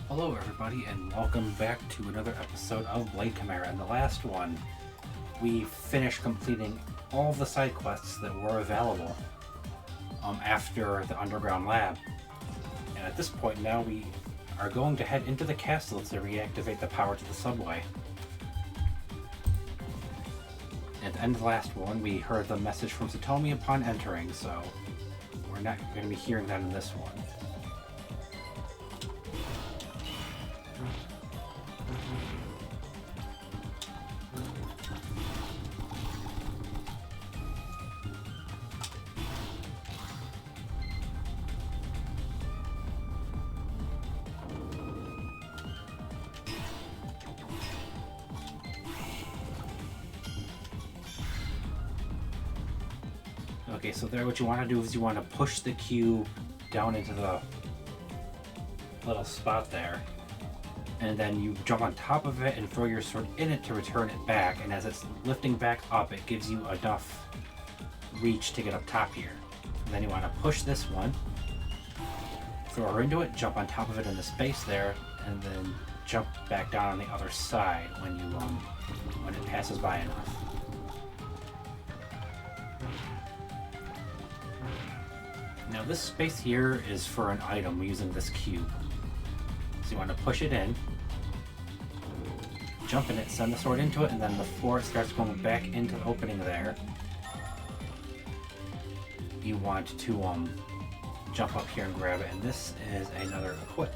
Hello everybody and welcome back to another episode of Chimera. In the last one, we finished completing all the side quests that were available after the underground lab. And at this point now we are going to head into the castle to reactivate the power to the subway. At the end of the last one, we heard the message from Satomi upon entering, so we're not going to be hearing that in this one. Okay, so there what you want to do is you want to push the cube down into the little spot there, and then you jump on top of it and throw your sword in it to return it back, and as it's lifting back up it gives you enough reach to get up top here. And then you want to push this one, throw her into it, jump on top of it in the space there, and then jump back down on the other side when it passes by enough. Now this space here is for an item using this cube. So you want to push it in, jump in it, send the sword into it, and then before it starts going back into the opening there, you want to jump up here and grab it, and this is another equip.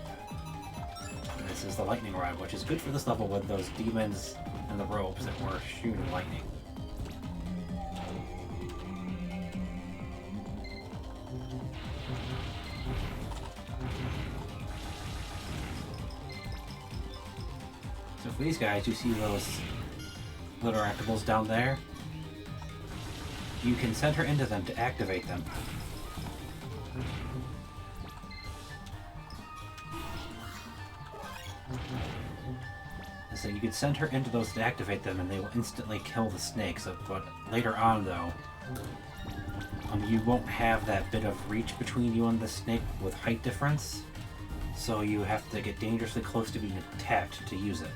And this is the lightning rod, which is good for this level with those demons and the ropes that were shooting lightning. So for these guys, you see those little activables down there? You can center into them to activate them. So you can center into those to activate them and they will instantly kill the snakes. But later on though, you won't have that bit of reach between you and the snake with height difference. So you have to get dangerously close to being attacked to use it.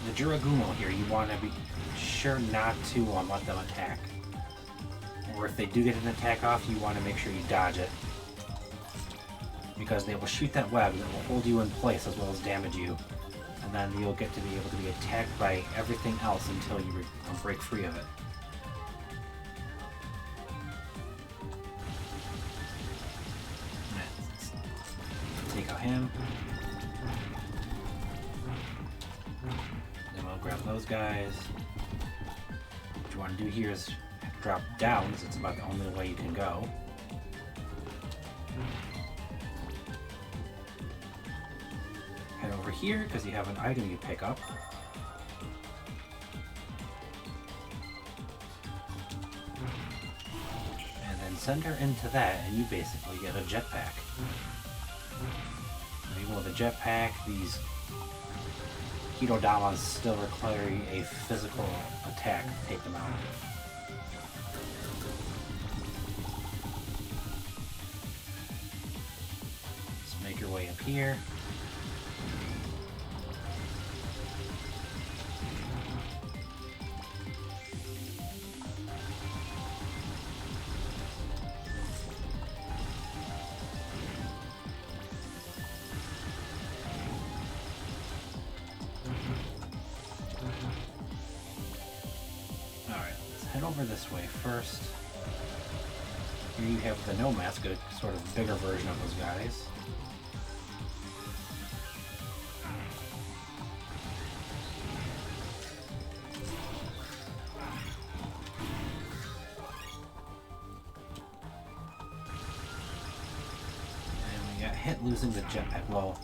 The Jiragumo here, you want to be sure not to let them attack. Or if they do get an attack off, you want to make sure you dodge it. Because they will shoot that web that will hold you in place as well as damage you. And then you'll get to be able to be attacked by everything else until you break free of it. Take out him. Then we'll grab those guys. What you want to do here is drop down, because it's about the only way you can go. Head over here, because you have an item you pick up. And then send her into that, and you basically get a jetpack. Even with a jetpack, these Hirodamas still require a physical attack to take them out. Just make your way up here. Head over this way first. Here you have the Nomask, a sort of bigger version of those guys. And we got hit losing the jetpack. Well,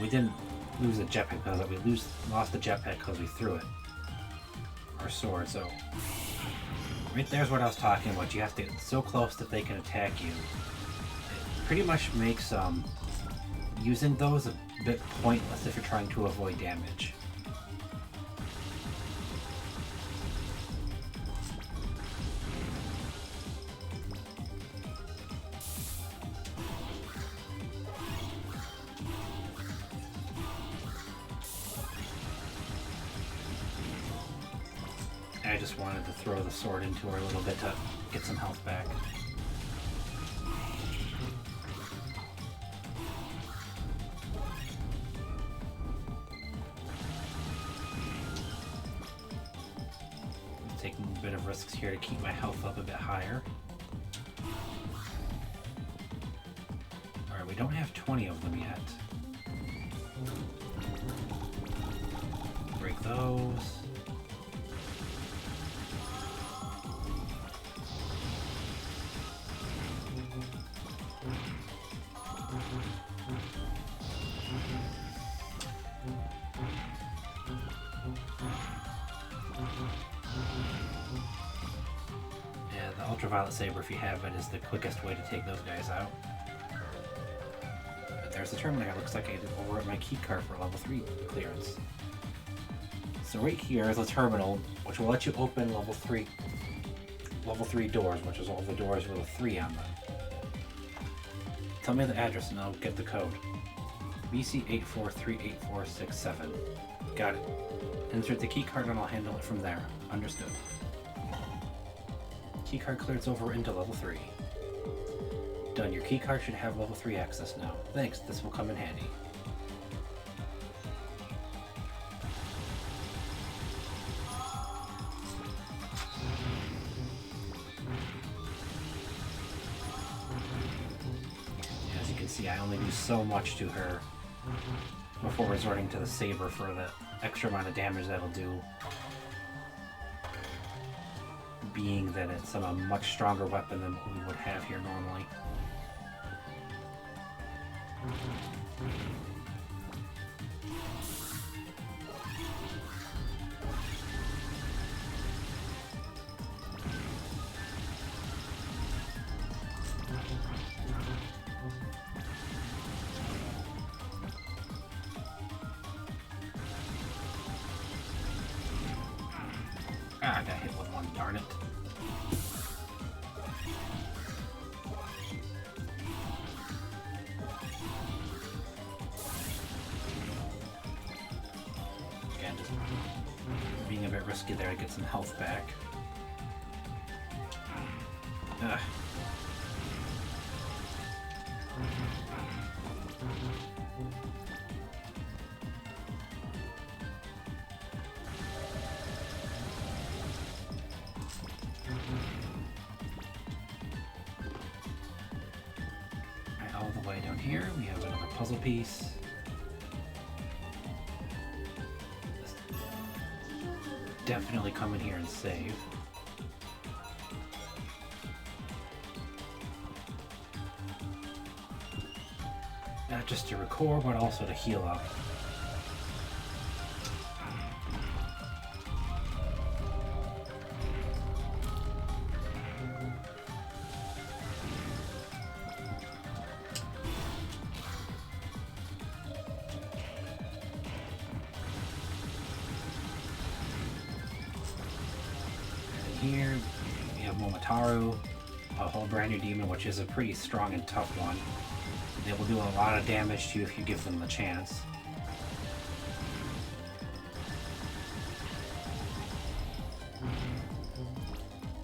we didn't lose the jetpack because we lost the jetpack because we threw it. Our sword, so Right there's what I was talking about. You have to get so close that they can attack you. It pretty much makes using those a bit pointless if you're trying to avoid damage. I just wanted to throw the sword into her a little bit to get some health back. Taking a bit of risks here to keep my health up a bit higher. Alright, we don't have 20 of them yet. Break those. Yeah, the ultraviolet saber, if you have it, is the quickest way to take those guys out. But there's the terminator. Looks like I did overwrite my key card for level 3 clearance. So right here is a terminal, which will let you open level 3 doors, which is all the doors with a 3 on them. Tell me the address and I'll get the code. BC843847. Got it. Insert the key card and I'll handle it from there. Understood. Key card clearance over into level 3. Done. Your key card should have level 3 access now. Thanks, this will come in handy. As you can see, I only do so much to her before resorting to the saber for the extra amount of damage that'll do, being that it's a much stronger weapon than what we would have here normally. Ah, I got hit with one, darn it. Again, just being a bit risky there to get some health back. Ugh. All the way down here, we have another puzzle piece. Definitely come in here and save. Not just to record, but also to heal up. Here we have Momotaro, a whole brand new demon, which is a pretty strong and tough one. They will do a lot of damage to you if you give them the chance.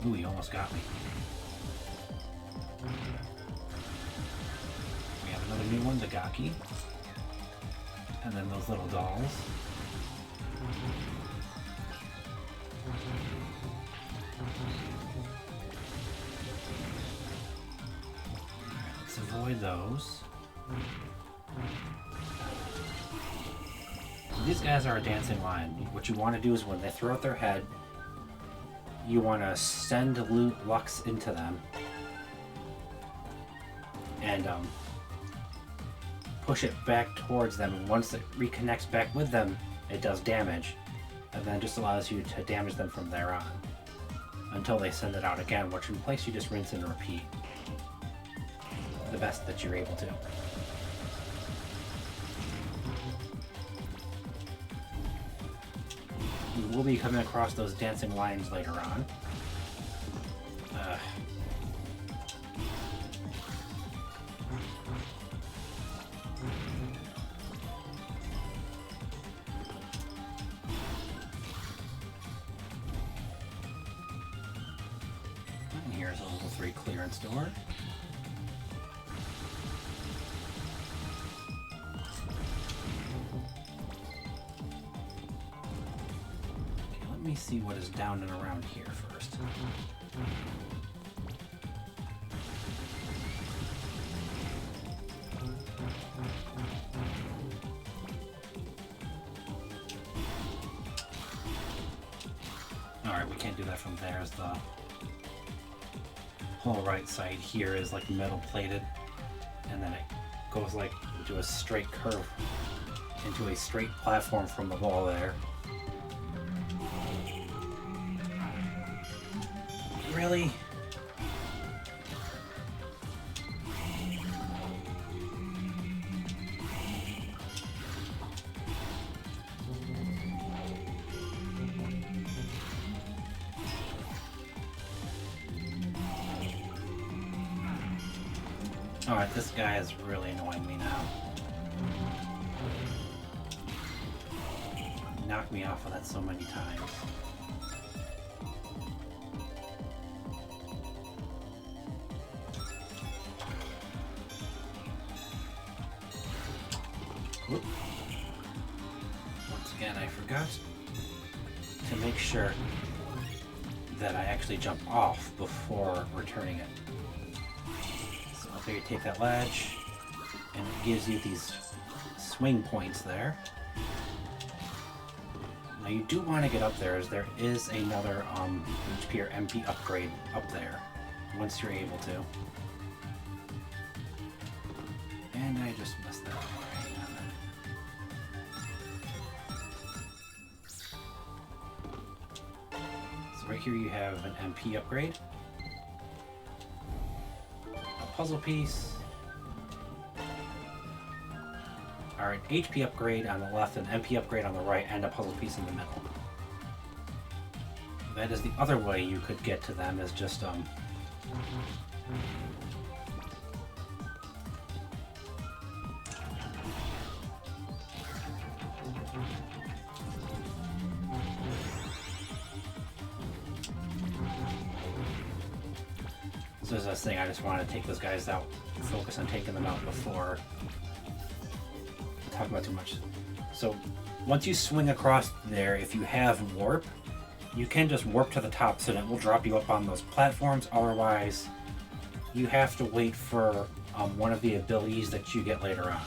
Ooh, he almost got me. We have another new one, the Gaki. And then those little dolls. Let's avoid those. These guys are a dancing line. What you want to do is when they throw out their head, you want to send Lux into them and push it back towards them. And once it reconnects back with them, it does damage, and then it just allows you to damage them from there on until they send it out again, which in place you just rinse and repeat the best that you're able to. You will be coming across those dancing lines later on. And here's a level 3 clearance door. Let me see what is down and around here first. Alright, we can't do that from there, as the whole right side here is like metal plated, and then it goes like into a straight curve, into a straight platform from the wall there. Really? Alright, this guy is really annoying me now. Knocked me off of that so many times. Whoop. Once again, I forgot to make sure that I actually jump off before returning it. So I'll figure take that ledge, and it gives you these swing points there. Now you do want to get up there, as there is another HP or MP upgrade up there once you're able to. And I just messed that up. Right here you have an MP upgrade, a puzzle piece, or an HP upgrade on the left, an MP upgrade on the right, and a puzzle piece in the middle. That is the other way you could get to them, is just So as I was saying, I just want to take those guys out, focus on taking them out before talking about too much. So once you swing across there, if you have warp, you can just warp to the top, so that will drop you up on those platforms. Otherwise, you have to wait for one of the abilities that you get later on.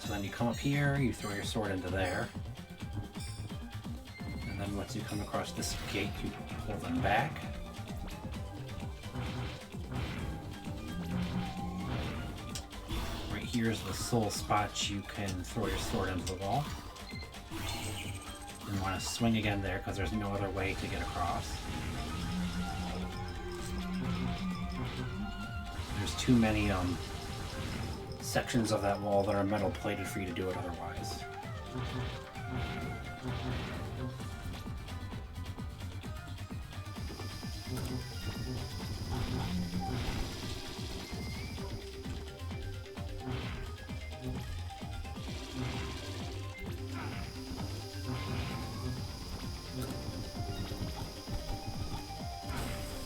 Then you come up here, you throw your sword into there, and then once you come across this gate, you pull them back. Right here is the sole spot you can throw your sword into the wall. You want to swing again there, because there's no other way to get across. There's too many sections of that wall that are metal plated for you to do it otherwise.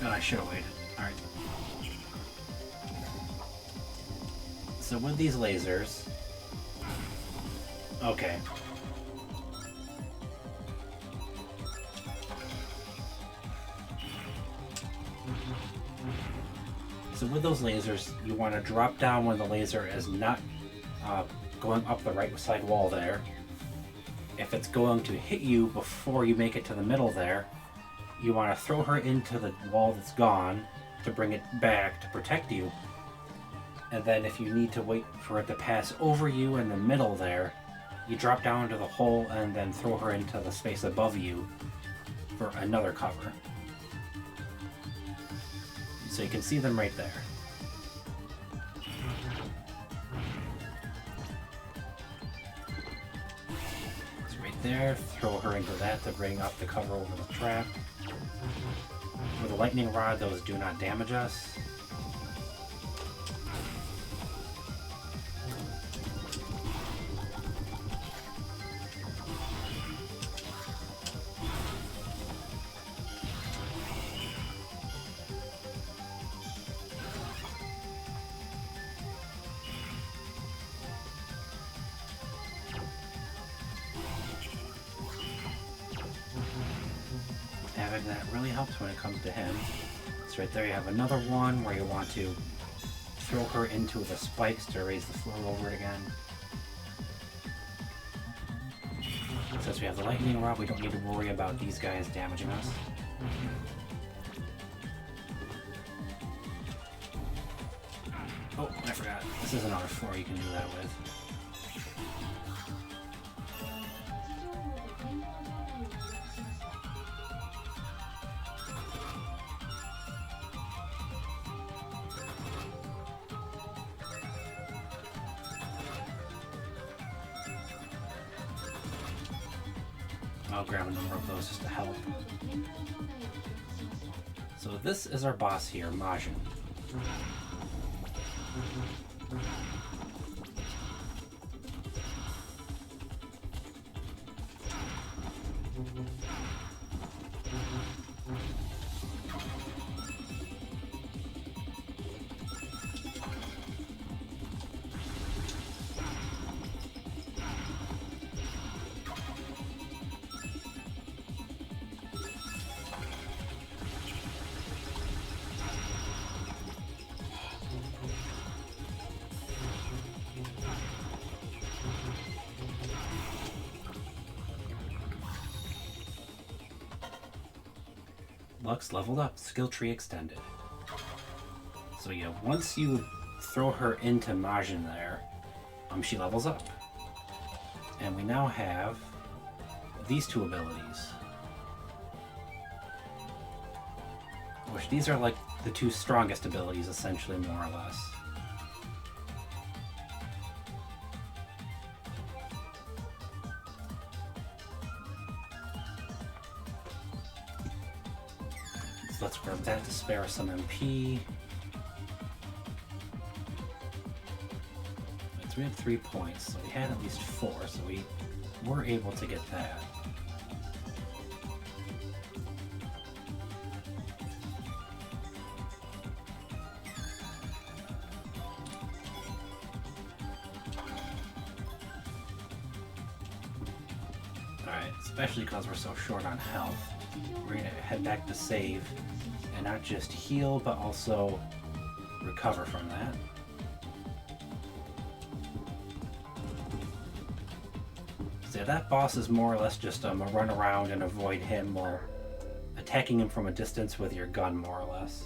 And I should have waited. Alright. So with these lasers, okay. So with those lasers, you want to drop down when the laser is not going up the right side wall there. If it's going to hit you before you make it to the middle there, you want to throw her into the wall that's gone, to bring it back to protect you. And then if you need to wait for it to pass over you in the middle there, you drop down into the hole and then throw her into the space above you for another cover. So you can see them right there. It's right there. Throw her into that to bring up the cover over the trap. With a lightning rod, those do not damage us. Having that really helps when it comes to him. So right there you have another one where you want to throw her into the spikes to raise the floor over it again. Since we have the lightning rod, we don't need to worry about these guys damaging us. Oh, I forgot. This is another floor you can do that with. I'll grab a number of those just to help. So this is our boss here, Majin. Lux leveled up, skill tree extended. So yeah, once you throw her into Majin there, she levels up. And we now have these two abilities. Which these are like the two strongest abilities, essentially, more or less. Let's grab that to spare some MP. So we had 3 points, so we had at least 4, so we were able to get that. Alright, especially because we're so short on health. We're going to head back to save and not just heal, but also recover from that. So that boss is more or less just a run around and avoid him while attacking him from a distance with your gun, more or less.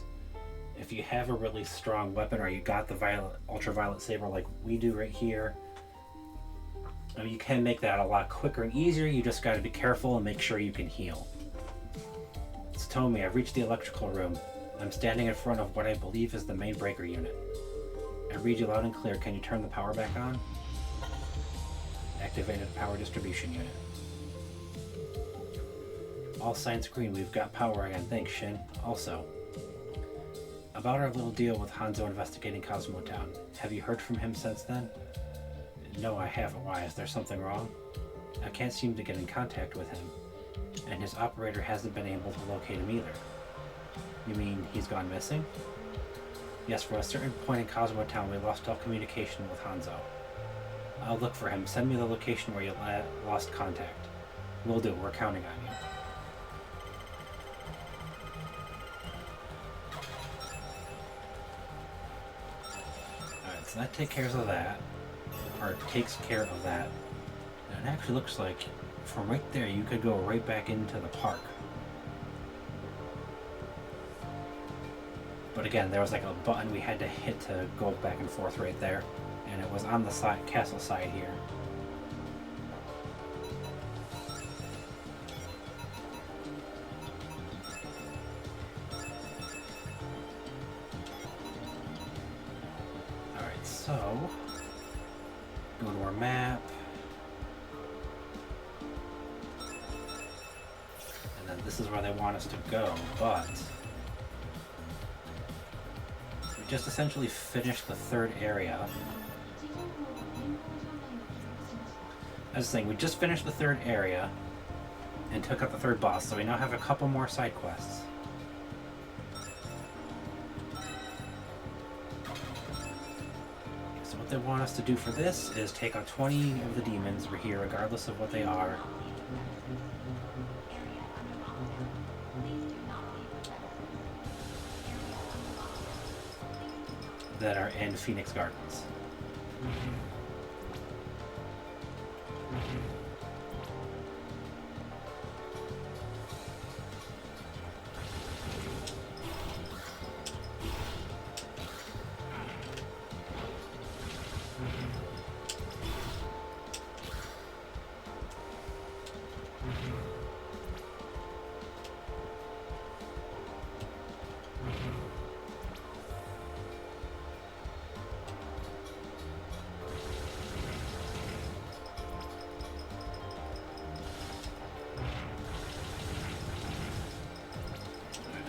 If you have a really strong weapon or you got the ultraviolet saber like we do right here, you can make that a lot quicker and easier. You just got to be careful and make sure you can heal. Tomi, I've reached the electrical room. I'm standing in front of what I believe is the main breaker unit. I read you loud and clear. Can you turn the power back on? Activated power distribution unit. All signs green. We've got power again. Thanks, Shin. Also, about our little deal with Hanzo investigating Cosmo Town. Have you heard from him since then? No, I haven't. Why? Is there something wrong? I can't seem to get in contact with him. And his operator hasn't been able to locate him either. You mean he's gone missing? Yes, for a certain point in Cosmo Town, we lost all communication with Hanzo. I'll look for him. Send me the location where you lost contact. Will do. We're counting on you. Alright, so that takes care of that. Or takes care of that. And it actually looks like from right there, you could go right back into the park. But But again, there was like a button we had to hit to go back and forth right there. And it was on the side, castle side here. Alright, so go to our map. And then this is where they want us to go, but we just essentially finished the third area. I was saying, we just finished the third area and took out the third boss, so we now have a couple more side quests. So what they want us to do for this is take out 20 of the demons we're here, regardless of what they are. That are in Phoenix Gardens.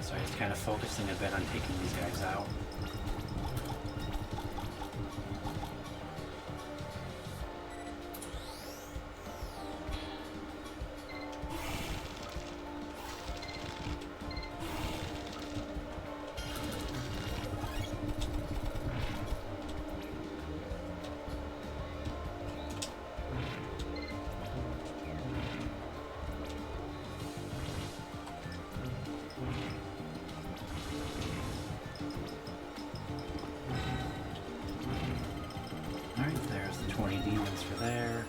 So just kind of focusing a bit on taking these guys out. Alright, there's the 20 demons for there.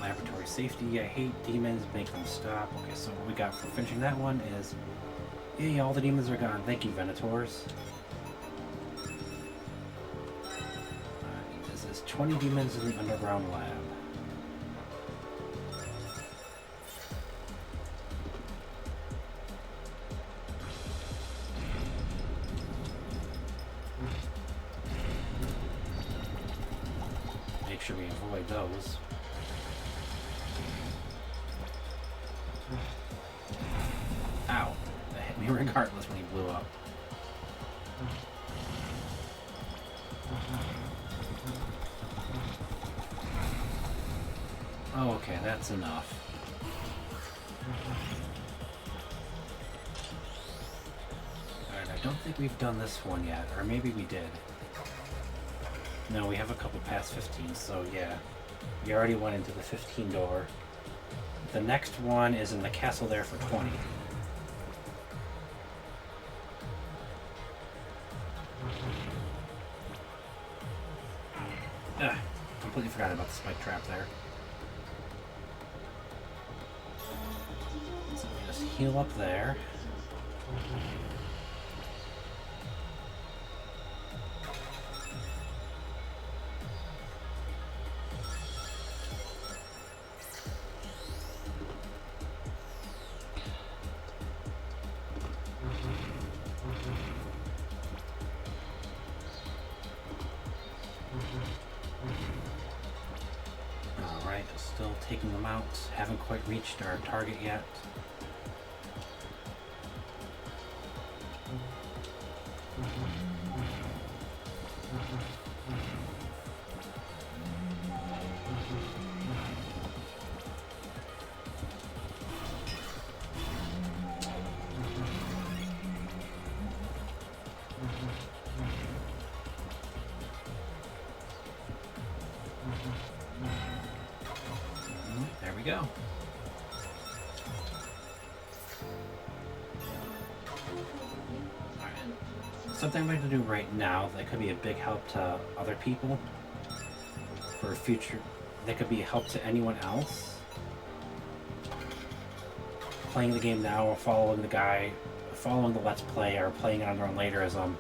Laboratory safety, I hate demons, make them stop. Okay, so what we got for finishing that one is, yay, all the demons are gone. Thank you, Venators. Alright, this is 20 demons in the underground lab. Make sure we avoid those. Ow. That hit me regardless when he blew up. Oh, okay, that's enough. Alright, I don't think we've done this one yet, or maybe we did. No, we have a couple past 15, so yeah. We already went into the 15 door. The next one is in the castle there for 20. Ugh, completely forgot about the spike trap there. So we just heal up there. Alright, still taking them out. Haven't quite reached our target yet. There we go. Alright. Something I'm going to do right now that could be a big help to other people for future, that could be a help to anyone else, playing the game now or following the Let's Play or playing it on their own later is I'm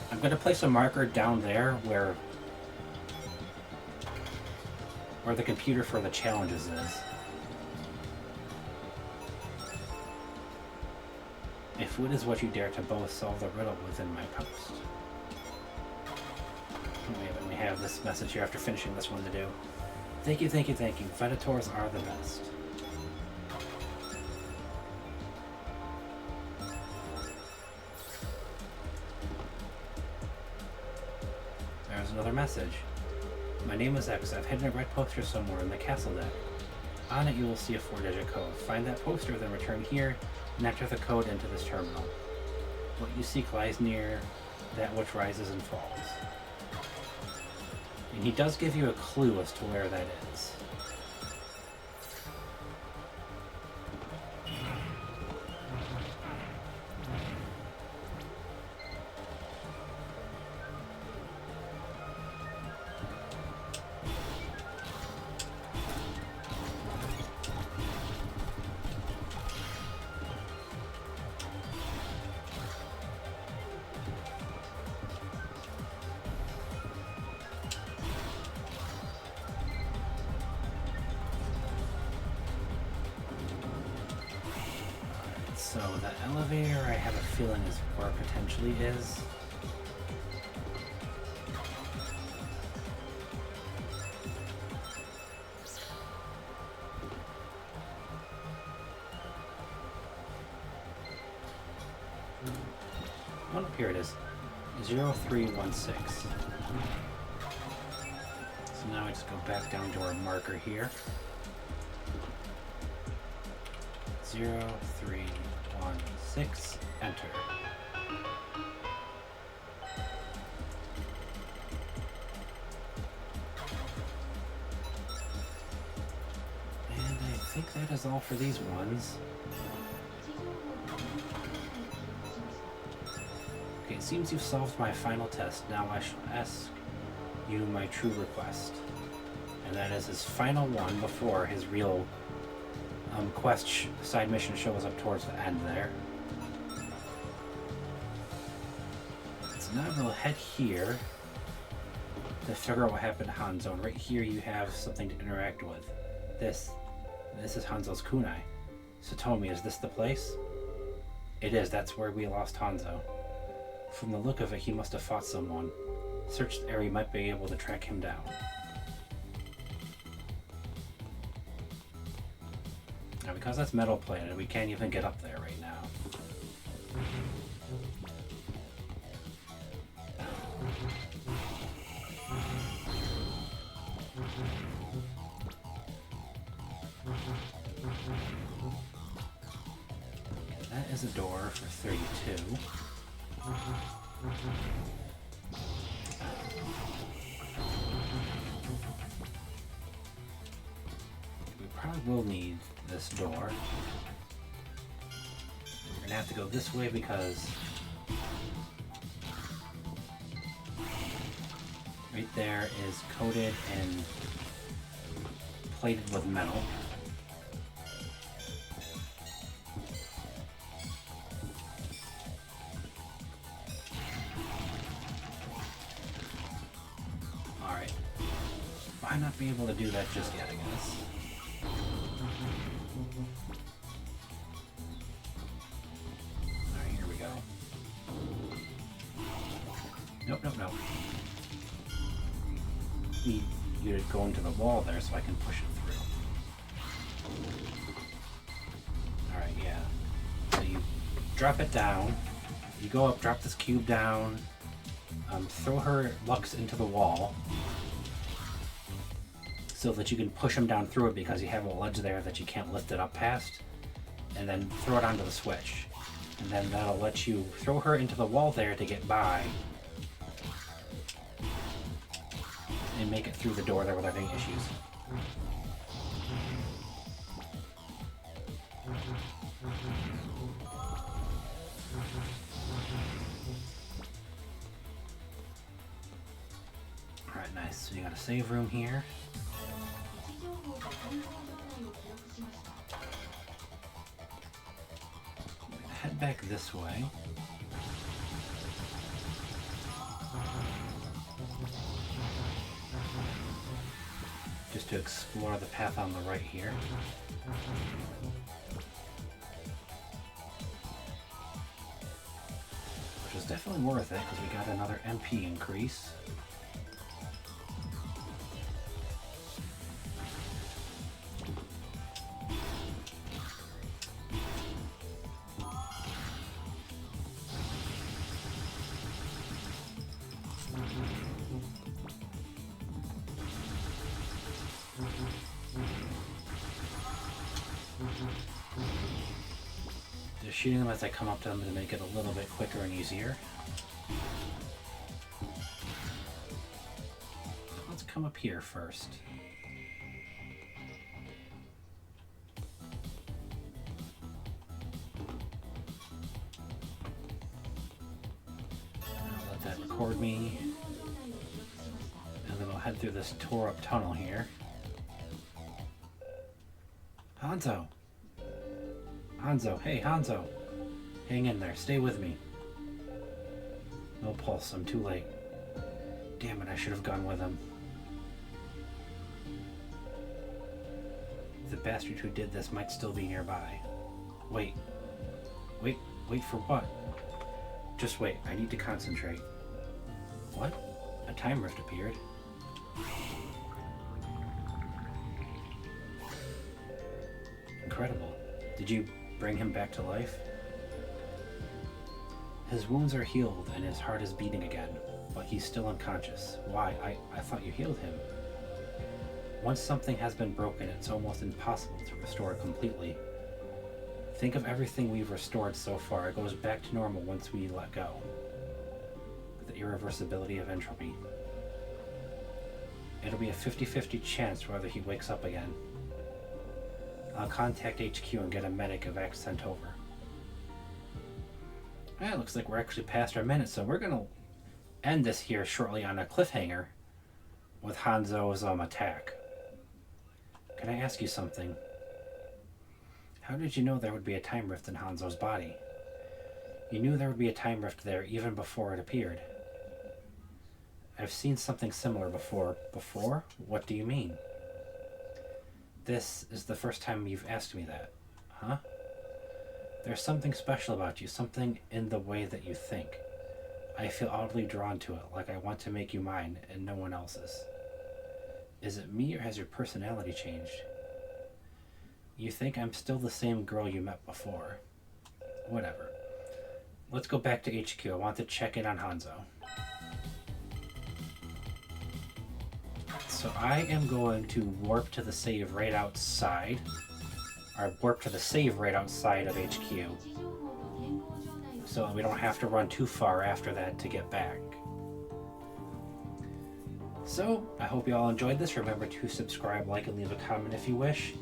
going to place a marker down there where the computer for the challenges is. If wood is what you dare to both, solve the riddle within my post. We have this message here after finishing this one to do. Thank you, thank you, thank you. Predators are the best. There's another message. My name is X. I've hidden a red poster somewhere in the castle deck. On it you will see a 4-digit code. Find that poster, then return here and enter the code into this terminal. What you seek lies near that which rises and falls. And he does give you a clue as to where that is. So the elevator, I have a feeling, is where it potentially is. Oh, here it is. 0316. So now I just go back down to our marker here. 0316, enter. And I think that is all for these ones. Okay, it seems you've solved my final test. Now I shall ask you my true request. And that is his final one before his real quest side mission shows up towards the end there. So now we'll head here to figure out what happened to Hanzo. And right here you have something to interact with. This is Hanzo's kunai. Satomi, is this the place? It is, that's where we lost Hanzo. From the look of it, he must have fought someone. Search the area, might be able to track him down. Now, because that's Metal Planet, we can't even get up there right now. Okay, that is a door for 32. We probably will need this door. We're gonna have to go this way because right there is coated and plated with metal. Alright. Might not be able to do that just yet, I guess. Alright, here we go. Nope, nope, nope. Need you to go into the wall there so I can push it through. Alright, yeah. So you drop it down, you go up, drop this cube down, throw her Lux into the wall so that you can push him down through it because you have a ledge there that you can't lift it up past, and then throw it onto the switch. And then that'll let you throw her into the wall there to get by and make it through the door there without any issues. Alright, nice. So you got a save room here. head back this way. Just to explore the path on the right here. Which was definitely worth it because we got another MP increase. Just shooting them as I come up to them to make it a little bit quicker and easier. Let's come up here first. I'll let that record me. And then I'll head through this tore up tunnel here. Hanzo! Hanzo, hey Hanzo! Hang in there, stay with me. No pulse, I'm too late. Damn it, I should have gone with him. The bastard who did this might still be nearby. Wait for what? Just wait, I need to concentrate. What? A time rift appeared. Incredible. Did you bring him back to life? His wounds are healed and his heart is beating again, but he's still unconscious. Why? I thought you healed him. Once something has been broken, it's almost impossible to restore it completely. Think of everything we've restored so far. It goes back to normal once we let go. The irreversibility of entropy. It'll be a 50-50 chance whether he wakes up again. I'll contact HQ and get a medic evac sent over. It looks like we're actually past our minute, so we're gonna end this here shortly on a cliffhanger with Hanzo's attack. Can I ask you something? How did you know there would be a time rift in Hanzo's body? You knew there would be a time rift there even before it appeared. I've seen something similar before. Before? What do you mean? This is the first time you've asked me that. Huh? There's something special about you, something in the way that you think. I feel oddly drawn to it, like I want to make you mine and no one else's. Is it me or has your personality changed? You think I'm still the same girl you met before. Whatever. Let's go back to HQ. I want to check in on Hanzo. So I am going to warp to the save right outside. Or warp to the save right outside of HQ. So we don't have to run too far after that to get back. So, I hope you all enjoyed this. Remember to subscribe, like, and leave a comment if you wish.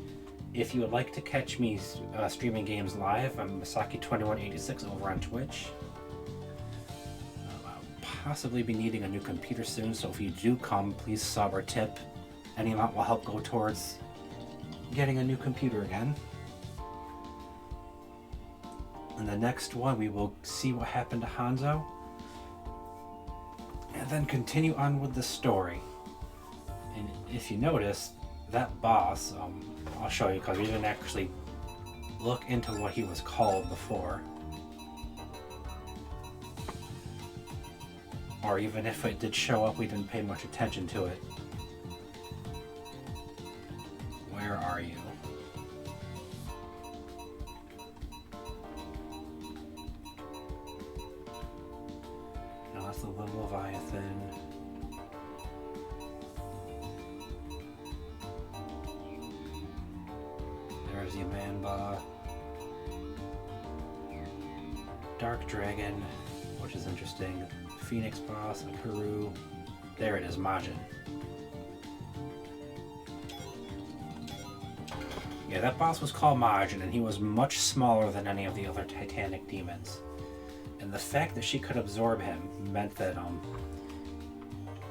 If you would like to catch me streaming games live, I'm Masaki2186 over on Twitch. I'll possibly be needing a new computer soon, so if you do come, please sub or tip. Any amount will help go towards getting a new computer again. In the next one, we will see what happened to Hanzo, and then continue on with the story. And if you notice, that boss, I'll show you because we didn't actually look into what he was called before. Or even if it did show up, we didn't pay much attention to it. Where are you? No, that's the little Leviathan. There's the Manba. Dark Dragon, which is interesting. Phoenix Boss, a Peru. There it is, Majin. Yeah, that boss was called Majin, and he was much smaller than any of the other Titanic demons. And the fact that she could absorb him meant that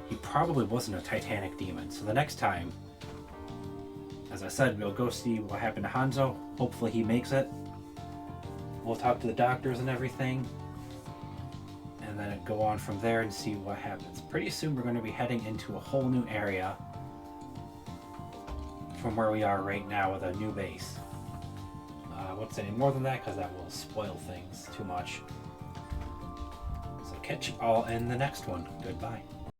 he probably wasn't a Titanic demon. So the next time, as I said, we'll go see what happened to Hanzo. Hopefully he makes it. we'll talk to the doctors and everything, and then go on from there and see what happens. Pretty soon we're going to be heading into a whole new area from where we are right now with a new base. I won't say any more than that because that will spoil things too much. So catch you all in the next one. Goodbye.